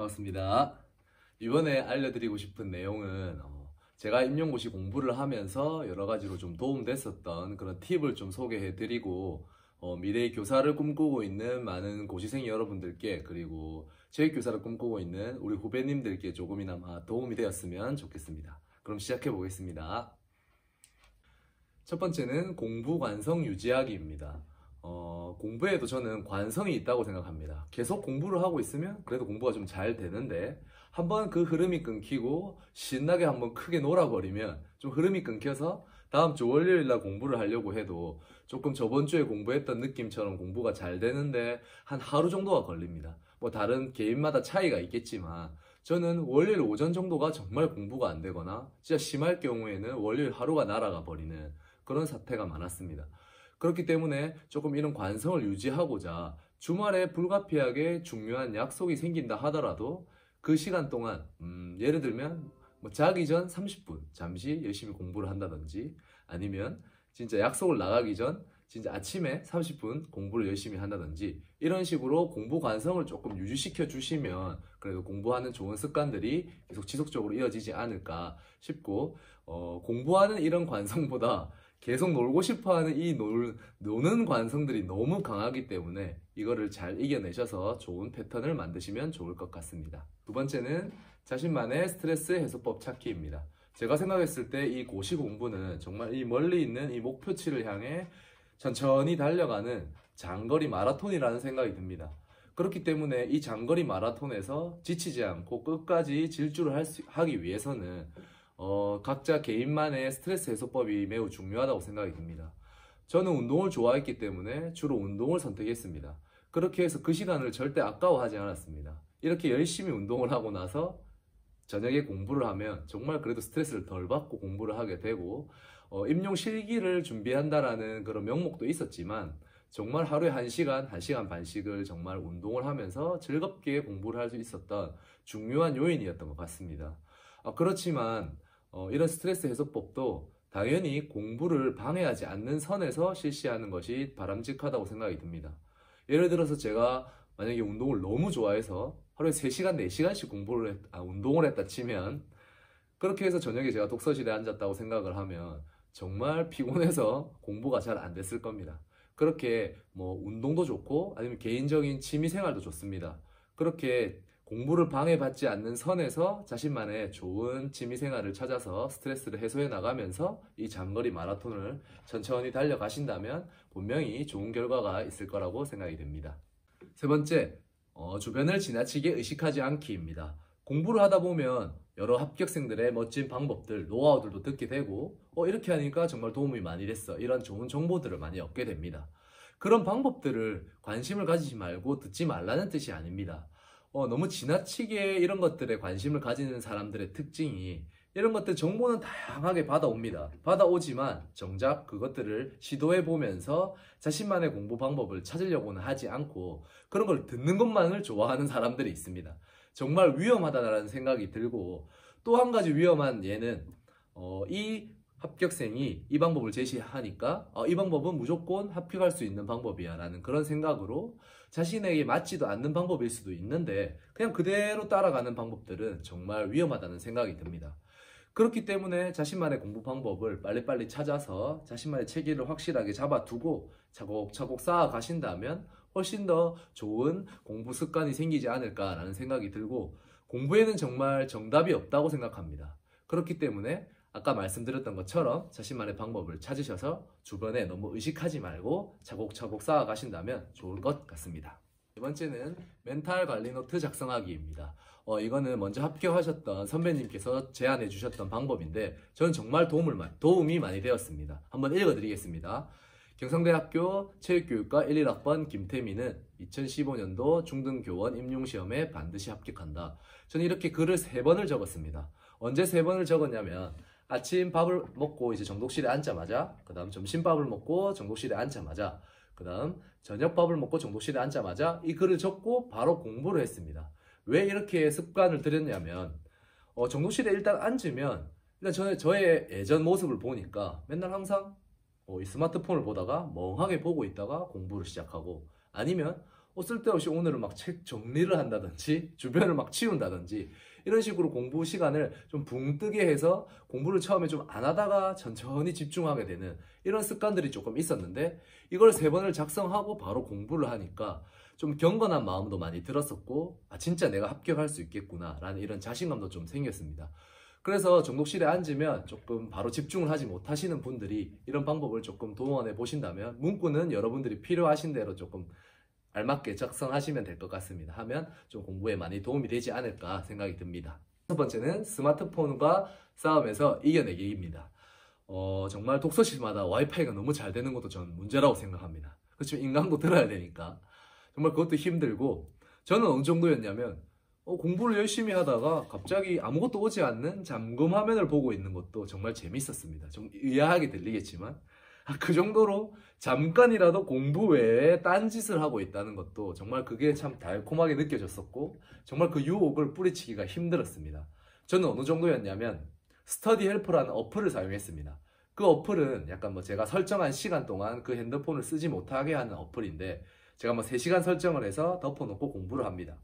반갑습니다. 이번에 알려드리고 싶은 내용은 제가 임용고시 공부를 하면서 여러 가지로 좀 도움됐었던 그런 팁을 좀 소개해드리고 미래의 교사를 꿈꾸고 있는 많은 고시생 여러분들께, 그리고 체육교사를 꿈꾸고 있는 우리 후배님들께 조금이나마 도움이 되었으면 좋겠습니다. 그럼 시작해 보겠습니다. 첫 번째는 공부 관성 유지하기입니다. 공부에도 저는 관성이 있다고 생각합니다. 계속 공부를 하고 있으면 그래도 공부가 좀 잘 되는데, 한번 그 흐름이 끊기고 신나게 한번 크게 놀아버리면 좀 흐름이 끊겨서 다음 주 월요일날 공부를 하려고 해도 조금 저번 주에 공부했던 느낌처럼 공부가 잘 되는데 한 하루 정도가 걸립니다. 뭐 다른 개인마다 차이가 있겠지만 저는 월요일 오전 정도가 정말 공부가 안 되거나 진짜 심할 경우에는 월요일 하루가 날아가 버리는 그런 사태가 많았습니다. 그렇기 때문에 조금 이런 관성을 유지하고자 주말에 불가피하게 중요한 약속이 생긴다 하더라도 그 시간 동안 예를 들면 뭐 자기 전 30분 잠시 열심히 공부를 한다든지, 아니면 진짜 약속을 나가기 전 진짜 아침에 30분 공부를 열심히 한다든지, 이런 식으로 공부 관성을 조금 유지시켜 주시면 그래도 공부하는 좋은 습관들이 계속 지속적으로 이어지지 않을까 싶고, 공부하는 이런 관성보다 계속 놀고 싶어하는 이 노는 관성들이 너무 강하기 때문에 이거를 잘 이겨내셔서 좋은 패턴을 만드시면 좋을 것 같습니다. 두 번째는 자신만의 스트레스 해소법 찾기입니다. 제가 생각했을 때 이 고시 공부는 정말 이 멀리 있는 이 목표치를 향해 천천히 달려가는 장거리 마라톤이라는 생각이 듭니다. 그렇기 때문에 이 장거리 마라톤에서 지치지 않고 끝까지 질주를 하기 위해서는 각자 개인만의 스트레스 해소법이 매우 중요하다고 생각이 듭니다. 저는 운동을 좋아했기 때문에 주로 운동을 선택했습니다. 그렇게 해서 그 시간을 절대 아까워하지 않았습니다. 이렇게 열심히 운동을 하고 나서 저녁에 공부를 하면 정말 그래도 스트레스를 덜 받고 공부를 하게 되고, 임용 실기를 준비한다라는 그런 명목도 있었지만 정말 하루에 1시간, 1시간 반씩을 정말 운동을 하면서 즐겁게 공부를 할 수 있었던 중요한 요인이었던 것 같습니다. 그렇지만 이런 스트레스 해소법도 당연히 공부를 방해하지 않는 선에서 실시하는 것이 바람직하다고 생각이 듭니다. 예를 들어서 제가 만약에 운동을 너무 좋아해서 하루에 3시간, 4시간씩 운동을 했다 치면, 그렇게 해서 저녁에 제가 독서실에 앉았다고 생각을 하면 정말 피곤해서 공부가 잘 안 됐을 겁니다. 그렇게 뭐 운동도 좋고 아니면 개인적인 취미 생활도 좋습니다. 그렇게 공부를 방해받지 않는 선에서 자신만의 좋은 취미 생활을 찾아서 스트레스를 해소해 나가면서 이 장거리 마라톤을 천천히 달려가신다면 분명히 좋은 결과가 있을 거라고 생각이 됩니다. 세 번째, 주변을 지나치게 의식하지 않기입니다. 공부를 하다 보면 여러 합격생들의 멋진 방법들, 노하우들도 듣게 되고 이렇게 하니까 정말 도움이 많이 됐어, 이런 좋은 정보들을 많이 얻게 됩니다. 그런 방법들을 관심을 가지지 말고 듣지 말라는 뜻이 아닙니다. 너무 지나치게 이런 것들에 관심을 가지는 사람들의 특징이, 이런 것들 정보는 다양하게 받아옵니다. 받아오지만 정작 그것들을 시도해보면서 자신만의 공부 방법을 찾으려고는 하지 않고 그런 걸 듣는 것만을 좋아하는 사람들이 있습니다. 정말 위험하다는 생각이 들고, 또 한 가지 위험한 예는 이 합격생이 이 방법을 제시하니까 이 방법은 무조건 합격할 수 있는 방법이야 라는 그런 생각으로 자신에게 맞지도 않는 방법일 수도 있는데 그냥 그대로 따라가는 방법들은 정말 위험하다는 생각이 듭니다. 그렇기 때문에 자신만의 공부 방법을 빨리빨리 찾아서 자신만의 체계를 확실하게 잡아두고 차곡차곡 쌓아가신다면 훨씬 더 좋은 공부 습관이 생기지 않을까라는 생각이 들고, 공부에는 정말 정답이 없다고 생각합니다. 그렇기 때문에 아까 말씀드렸던 것처럼 자신만의 방법을 찾으셔서 주변에 너무 의식하지 말고 차곡차곡 쌓아가신다면 좋을 것 같습니다. 두 번째는 멘탈 관리 노트 작성하기입니다. 이거는 먼저 합격하셨던 선배님께서 제안해 주셨던 방법인데 저는 정말 도움이 많이 되었습니다. 한번 읽어드리겠습니다. 경상대학교 체육교육과 11학번 김태민은 2015년도 중등교원 임용시험에 반드시 합격한다. 저는 이렇게 글을 3번을 적었습니다. 언제 3번을 적었냐면 아침 밥을 먹고 이제 정독실에 앉자마자, 그 다음 점심밥을 먹고 정독실에 앉자마자, 그 다음 저녁밥을 먹고 정독실에 앉자마자 이 글을 적고 바로 공부를 했습니다. 왜 이렇게 습관을 들였냐면 정독실에 일단 앉으면 일단 저의 예전 모습을 보니까 맨날 항상 이 스마트폰을 보다가 멍하게 보고 있다가 공부를 시작하고, 아니면 쓸데없이 오늘은 막 책 정리를 한다든지 주변을 막 치운다든지 이런 식으로 공부 시간을 좀 붕 뜨게 해서 공부를 처음에 좀 안 하다가 천천히 집중하게 되는 이런 습관들이 조금 있었는데, 이걸 3번을 작성하고 바로 공부를 하니까 좀 경건한 마음도 많이 들었었고, 아 진짜 내가 합격할 수 있겠구나 라는 이런 자신감도 좀 생겼습니다. 그래서 정독실에 앉으면 조금 바로 집중을 하지 못하시는 분들이 이런 방법을 조금 동원해 보신다면, 문구는 여러분들이 필요하신 대로 조금 알맞게 작성하시면 될 것 같습니다. 하면 좀 공부에 많이 도움이 되지 않을까 생각이 듭니다. 6번째는 스마트폰과 싸움에서 이겨내기입니다. 정말 독서실마다 와이파이가 너무 잘 되는 것도 전 문제라고 생각합니다. 그렇지만 인강도 들어야 되니까 정말 그것도 힘들고, 저는 어느 정도였냐면 공부를 열심히 하다가 갑자기 아무것도 오지 않는 잠금 화면을 보고 있는 것도 정말 재밌었습니다. 좀 의아하게 들리겠지만 그 정도로 잠깐이라도 공부 외에 딴짓을 하고 있다는 것도 정말 그게 참 달콤하게 느껴졌었고, 정말 그 유혹을 뿌리치기가 힘들었습니다. 저는 어느 정도였냐면 스터디 헬퍼라는 어플을 사용했습니다. 그 어플은 약간 제가 설정한 시간 동안 그 핸드폰을 쓰지 못하게 하는 어플인데, 제가 3시간 설정을 해서 덮어놓고 공부를 합니다.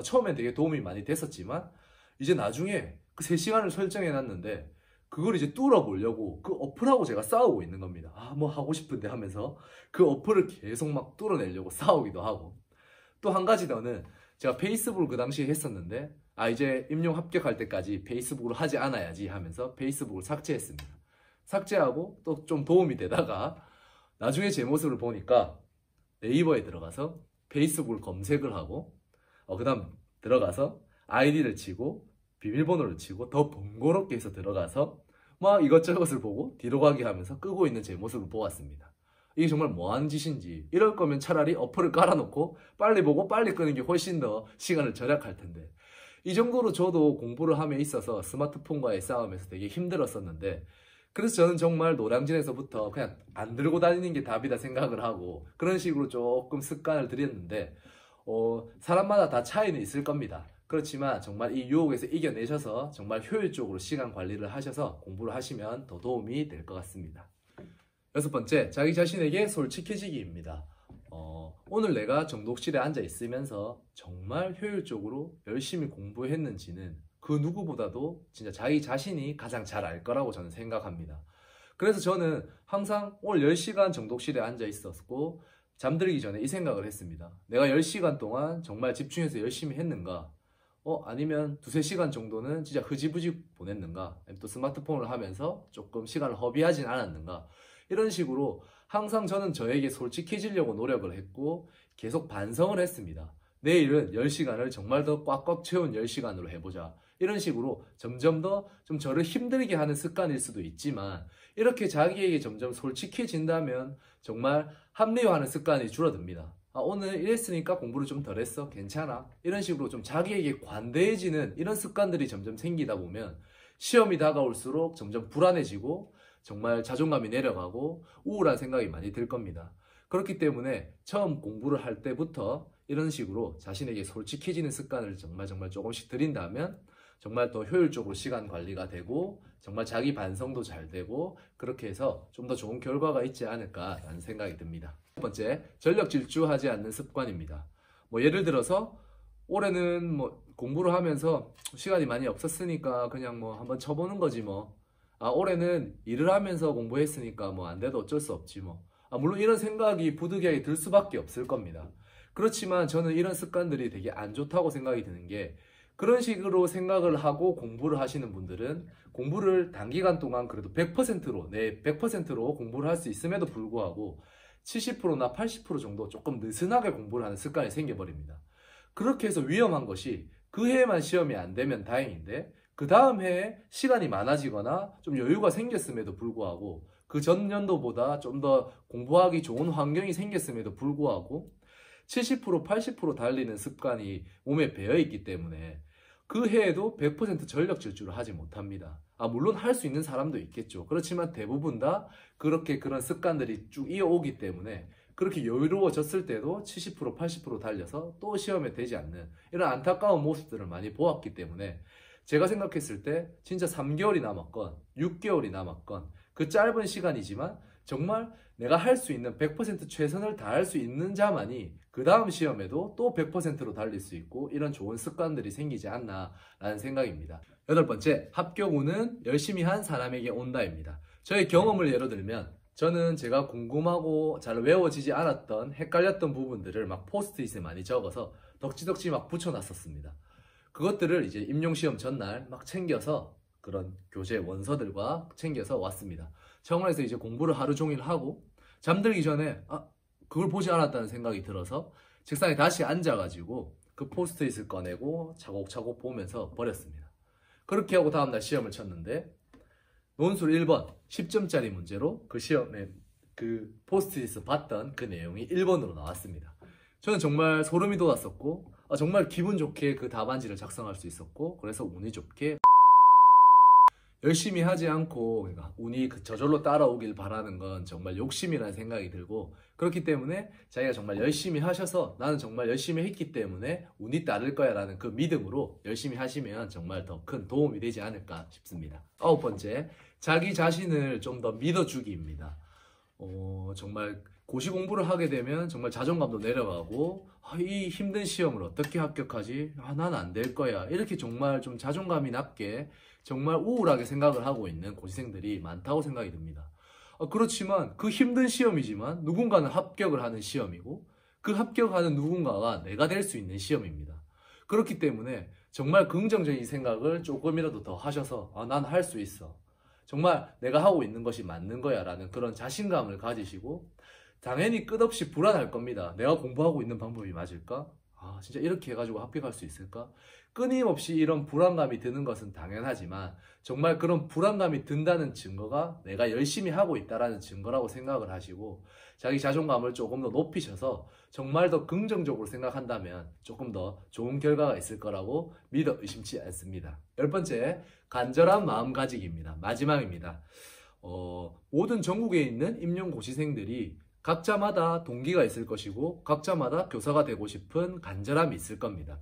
처음엔 되게 도움이 많이 됐었지만 이제 나중에 그 3시간을 설정해놨는데 그걸 이제 뚫어보려고 그 어플하고 제가 싸우고 있는 겁니다. 뭐 하고 싶은데 하면서 그 어플을 계속 막 뚫어내려고 싸우기도 하고, 또 한 가지 더는 제가 페이스북을 그 당시에 했었는데 이제 임용 합격할 때까지 페이스북을 하지 않아야지 하면서 페이스북을 삭제했습니다. 삭제하고 또 좀 도움이 되다가 나중에 제 모습을 보니까 네이버에 들어가서 페이스북을 검색을 하고 그 다음 들어가서 아이디를 치고 비밀번호를 치고 더 번거롭게 해서 들어가서 막 이것저것을 보고 뒤로 가게 하면서 끄고 있는 제 모습을 보았습니다. 이게 정말 뭐하는 짓인지, 이럴 거면 차라리 어플을 깔아놓고 빨리 보고 빨리 끄는 게 훨씬 더 시간을 절약할 텐데, 이 정도로 저도 공부를 함에 있어서 스마트폰과의 싸움에서 되게 힘들었었는데, 그래서 저는 정말 노량진에서부터 그냥 안 들고 다니는 게 답이다 생각을 하고 그런 식으로 조금 습관을 들였는데, 사람마다 다 차이는 있을 겁니다. 그렇지만 정말 이 유혹에서 이겨내셔서 정말 효율적으로 시간 관리를 하셔서 공부를 하시면 더 도움이 될 것 같습니다. 6번째, 자기 자신에게 솔직해지기입니다. 오늘 내가 정독실에 앉아 있으면서 정말 효율적으로 열심히 공부했는지는 그 누구보다도 진짜 자기 자신이 가장 잘 알 거라고 저는 생각합니다. 그래서 저는 항상 오늘 10시간 정독실에 앉아 있었고 잠들기 전에 이 생각을 했습니다. 내가 10시간 동안 정말 집중해서 열심히 했는가? 아니면 2-3시간 정도는 진짜 흐지부지 보냈는가? 아니면 또 스마트폰을 하면서 조금 시간을 허비하진 않았는가? 이런 식으로 항상 저는 저에게 솔직해지려고 노력을 했고 계속 반성을 했습니다. 내일은 10시간을 정말 더 꽉꽉 채운 10시간으로 해보자. 이런 식으로 점점 더 좀 저를 힘들게 하는 습관일 수도 있지만, 이렇게 자기에게 점점 솔직해진다면 정말 합리화하는 습관이 줄어듭니다. 오늘 이랬으니까 공부를 좀 덜 했어. 괜찮아. 이런 식으로 좀 자기에게 관대해지는 이런 습관들이 점점 생기다 보면 시험이 다가올수록 점점 불안해지고 정말 자존감이 내려가고 우울한 생각이 많이 들 겁니다. 그렇기 때문에 처음 공부를 할 때부터 이런 식으로 자신에게 솔직해지는 습관을 정말 조금씩 들인다면 정말 더 효율적으로 시간 관리가 되고 정말 자기 반성도 잘 되고, 그렇게 해서 좀 더 좋은 결과가 있지 않을까라는 생각이 듭니다. 첫 번째, 전력 질주하지 않는 습관입니다. 예를 들어서 올해는 공부를 하면서 시간이 많이 없었으니까 그냥 한번 쳐보는 거지 올해는 일을 하면서 공부했으니까 안 돼도 어쩔 수 없지 물론 이런 생각이 부득이하게 들 수밖에 없을 겁니다. 그렇지만 저는 이런 습관들이 되게 안 좋다고 생각이 드는 게, 그런 식으로 생각을 하고 공부를 하시는 분들은 공부를 단기간 동안 그래도 100%로 공부를 할 수 있음에도 불구하고 70%나 80% 정도 조금 느슨하게 공부를 하는 습관이 생겨버립니다. 그렇게 해서 위험한 것이 그 해에만 시험이 안 되면 다행인데 그 다음 해에 시간이 많아지거나 좀 여유가 생겼음에도 불구하고 그 전년도보다 좀 더 공부하기 좋은 환경이 생겼음에도 불구하고 70% 80% 달리는 습관이 몸에 배어있기 때문에 그 해에도 100% 전력 질주를 하지 못합니다. 물론 할 수 있는 사람도 있겠죠. 그렇지만 대부분 다 그렇게 그런 습관들이 쭉 이어오기 때문에 그렇게 여유로워졌을 때도 70% 80% 달려서 또 시험에 되지 않는 이런 안타까운 모습들을 많이 보았기 때문에, 제가 생각했을 때 진짜 3개월이 남았건 6개월이 남았건 그 짧은 시간이지만 정말 내가 할 수 있는 100% 최선을 다할 수 있는 자만이 그 다음 시험에도 또 100%로 달릴 수 있고 이런 좋은 습관들이 생기지 않나라는 생각입니다. 여덟 번째, 합격운은 열심히 한 사람에게 온다입니다. 저의 경험을 예로 들면 저는 제가 궁금하고 잘 외워지지 않았던 헷갈렸던 부분들을 막 포스트잇에 많이 적어서 덕지덕지 막 붙여놨었습니다. 그것들을 이제 임용시험 전날 막 챙겨서 그런 교재 원서들과 챙겨서 왔습니다. 청원에서 이제 공부를 하루 종일 하고 잠들기 전에 그걸 보지 않았다는 생각이 들어서 책상에 다시 앉아가지고 그 포스트잇을 꺼내고 차곡차곡 보면서 버렸습니다. 그렇게 하고 다음날 시험을 쳤는데 논술 1번 10점짜리 문제로 그 시험에 그 포스트잇에서 봤던 그 내용이 1번으로 나왔습니다. 저는 정말 소름이 돋았었고 정말 기분 좋게 그 답안지를 작성할 수 있었고 그래서 운이 좋게 열심히 하지 않고 그러니까 운이 저절로 따라오길 바라는 건 정말 욕심이라는 생각이 들고 그렇기 때문에 자기가 정말 열심히 하셔서 나는 정말 열심히 했기 때문에 운이 따를 거야 라는 그 믿음으로 열심히 하시면 정말 더 큰 도움이 되지 않을까 싶습니다. 아홉 번째, 자기 자신을 좀 더 믿어주기입니다. 정말 고시 공부를 하게 되면 정말 자존감도 내려가고 이 힘든 시험을 어떻게 합격하지? 난 안 될 거야. 이렇게 정말 좀 자존감이 낮게 정말 우울하게 생각을 하고 있는 고시생들이 많다고 생각이 듭니다. 그렇지만 그 힘든 시험이지만 누군가는 합격을 하는 시험이고 그 합격하는 누군가가 내가 될 수 있는 시험입니다. 그렇기 때문에 정말 긍정적인 생각을 조금이라도 더 하셔서 난 할 수 있어. 정말 내가 하고 있는 것이 맞는 거야 라는 그런 자신감을 가지시고 당연히 끝없이 불안할 겁니다. 내가 공부하고 있는 방법이 맞을까? 진짜 이렇게 해가지고 합격할 수 있을까? 끊임없이 이런 불안감이 드는 것은 당연하지만 정말 그런 불안감이 든다는 증거가 내가 열심히 하고 있다는 증거라고 생각을 하시고 자기 자존감을 조금 더 높이셔서 정말 더 긍정적으로 생각한다면 조금 더 좋은 결과가 있을 거라고 믿어 의심치 않습니다. 열 번째, 간절한 마음가짐입니다. 마지막입니다. 모든 전국에 있는 임용고시생들이 각자마다 동기가 있을 것이고 각자마다 교사가 되고 싶은 간절함이 있을 겁니다.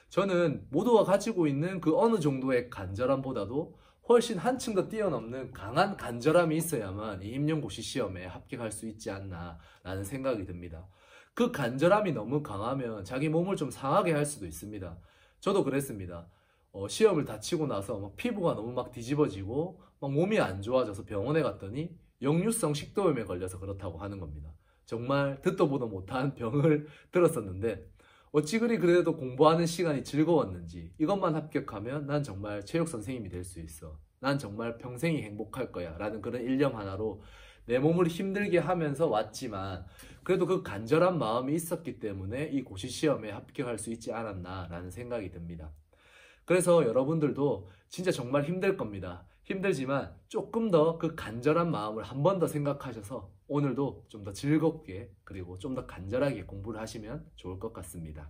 저는 모두가 가지고 있는 그 어느 정도의 간절함보다도 훨씬 한층 더 뛰어넘는 강한 간절함이 있어야만 이 임용고시 시험에 합격할 수 있지 않나 라는 생각이 듭니다. 그 간절함이 너무 강하면 자기 몸을 좀 상하게 할 수도 있습니다. 저도 그랬습니다. 시험을 다치고 나서 막 피부가 너무 막 뒤집어지고 막 몸이 안 좋아져서 병원에 갔더니 역류성 식도염에 걸려서 그렇다고 하는 겁니다. 정말 듣도 보도 못한 병을 들었었는데 어찌 그리 그래도 공부하는 시간이 즐거웠는지 이것만 합격하면 난 정말 체육 선생님이 될 수 있어. 난 정말 평생이 행복할 거야 라는 그런 일념 하나로 내 몸을 힘들게 하면서 왔지만 그래도 그 간절한 마음이 있었기 때문에 이 고시시험에 합격할 수 있지 않았나 라는 생각이 듭니다. 그래서 여러분들도 진짜 정말 힘들 겁니다. 힘들지만 조금 더 그 간절한 마음을 한 번 더 생각하셔서 오늘도 좀 더 즐겁게 그리고 좀 더 간절하게 공부를 하시면 좋을 것 같습니다.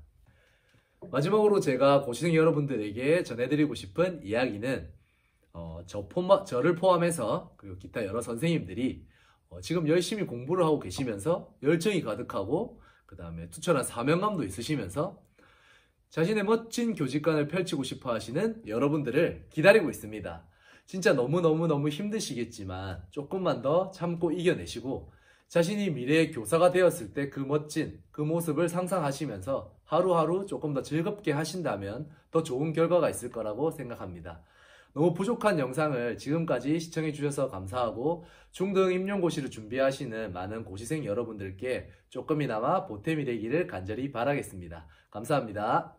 마지막으로 제가 고시생 여러분들에게 전해드리고 싶은 이야기는 저를 포함해서 그리고 기타 여러 선생님들이 지금 열심히 공부를 하고 계시면서 열정이 가득하고 그 다음에 투철한 사명감도 있으시면서 자신의 멋진 교직관을 펼치고 싶어 하시는 여러분들을 기다리고 있습니다. 진짜 너무너무 힘드시겠지만 조금만 더 참고 이겨내시고 자신이 미래의 교사가 되었을 때 그 멋진 그 모습을 상상하시면서 하루하루 조금 더 즐겁게 하신다면 더 좋은 결과가 있을 거라고 생각합니다. 너무 부족한 영상을 지금까지 시청해 주셔서 감사하고 중등 임용고시를 준비하시는 많은 고시생 여러분들께 조금이나마 보탬이 되기를 간절히 바라겠습니다. 감사합니다.